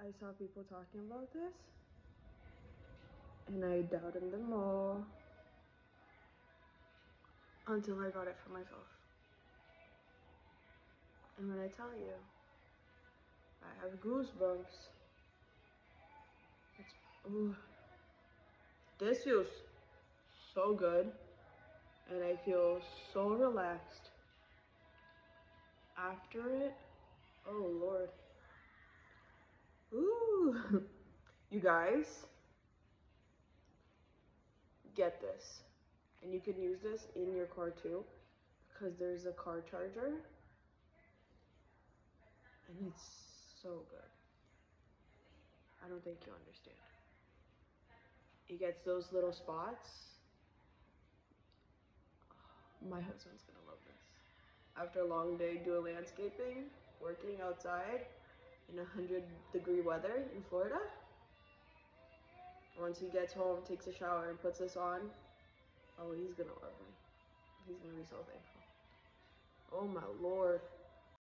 I saw people talking about this and I doubted them all until I got it for myself. And when I tell you, I have goosebumps. Ooh. This feels so good and I feel so relaxed after it. Oh Lord. Ooh. You guys, get this. And you can use this in your car too, because there's a car charger. And it's so good. I don't think you understand. It gets those little spots. My husband's gonna love this. After a long day doing landscaping, working outside in 100-degree weather in Florida, once he gets home, takes a shower, and puts this on, oh, he's gonna love me. He's gonna be so thankful. Oh my Lord.